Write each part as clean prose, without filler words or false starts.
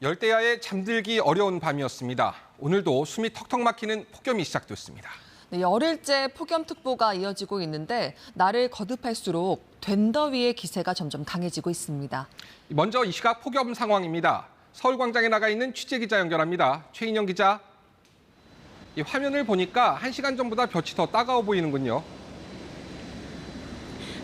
열대야에 잠들기 어려운 밤이었습니다. 오늘도 숨이 턱턱 막히는 폭염이 시작됐습니다. 네, 열흘째 폭염특보가 이어지고 있는데 날을 거듭할수록 된더위의 기세가 점점 강해지고 있습니다. 먼저 이 시각 폭염 상황입니다. 서울광장에 나가 있는 취재기자 연결합니다. 최인영 기자. 이 화면을 보니까 1시간 전보다 볕이 더 따가워 보이는군요.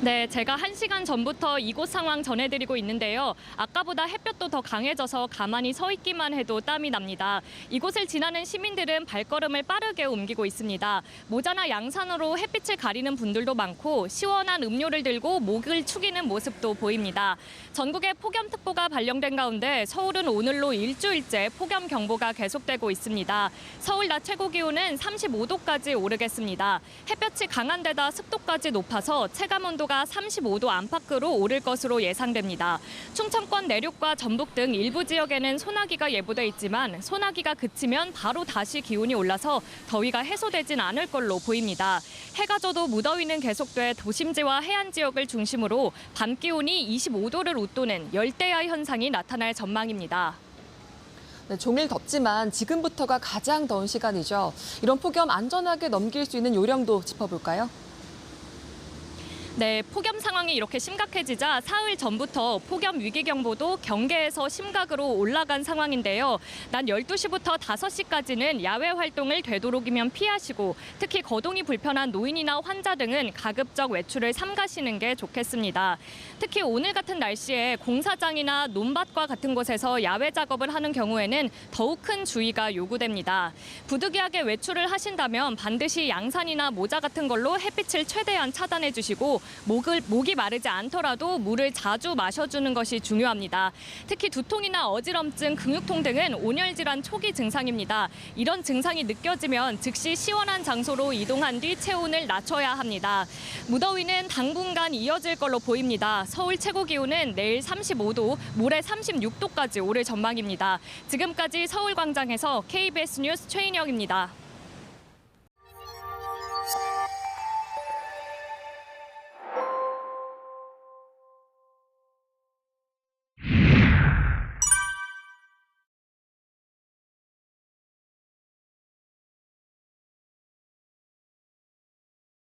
네, 제가 1시간 전부터 이곳 상황 전해드리고 있는데요. 아까보다 햇볕도 더 강해져서 가만히 서 있기만 해도 땀이 납니다. 이곳을 지나는 시민들은 발걸음을 빠르게 옮기고 있습니다. 모자나 양산으로 햇빛을 가리는 분들도 많고 시원한 음료를 들고 목을 축이는 모습도 보입니다. 전국에 폭염특보가 발령된 가운데 서울은 오늘로 일주일째 폭염경보가 계속되고 있습니다. 서울 낮 최고 기온은 35도까지 오르겠습니다. 햇볕이 강한 데다 습도까지 높아서 체감온도 35도 안팎으로 오를 것으로 예상됩니다. 충청권 내륙과 전북 등 일부 지역에는 소나기가 예보돼 있지만 소나기가 그치면 바로 다시 기온이 올라서 더위가 해소되진 않을 걸로 보입니다. 해가 져도 무더위는 계속돼 도심지와 해안 지역을 중심으로 밤 기온이 25도를 웃도는 열대야 현상이 나타날 전망입니다. 네, 종일 덥지만 지금부터가 가장 더운 시간이죠. 이런 폭염 안전하게 넘길 수 있는 요령도 짚어볼까요? 네, 폭염 상황이 이렇게 심각해지자 사흘 전부터 폭염 위기경보도 경계에서 심각으로 올라간 상황인데요. 낮 12시부터 5시까지는 야외 활동을 되도록이면 피하시고 특히 거동이 불편한 노인이나 환자 등은 가급적 외출을 삼가시는 게 좋겠습니다. 특히 오늘 같은 날씨에 공사장이나 논밭과 같은 곳에서 야외 작업을 하는 경우에는 더욱 큰 주의가 요구됩니다. 부득이하게 외출을 하신다면 반드시 양산이나 모자 같은 걸로 햇빛을 최대한 차단해 주시고 목이 마르지 않더라도 물을 자주 마셔주는 것이 중요합니다. 특히 두통이나 어지럼증, 근육통 등은 온열 질환 초기 증상입니다. 이런 증상이 느껴지면 즉시 시원한 장소로 이동한 뒤 체온을 낮춰야 합니다. 무더위는 당분간 이어질 걸로 보입니다. 서울 최고 기온은 내일 35도, 모레 36도까지 오를 전망입니다. 지금까지 서울광장에서 KBS 뉴스 최인영입니다.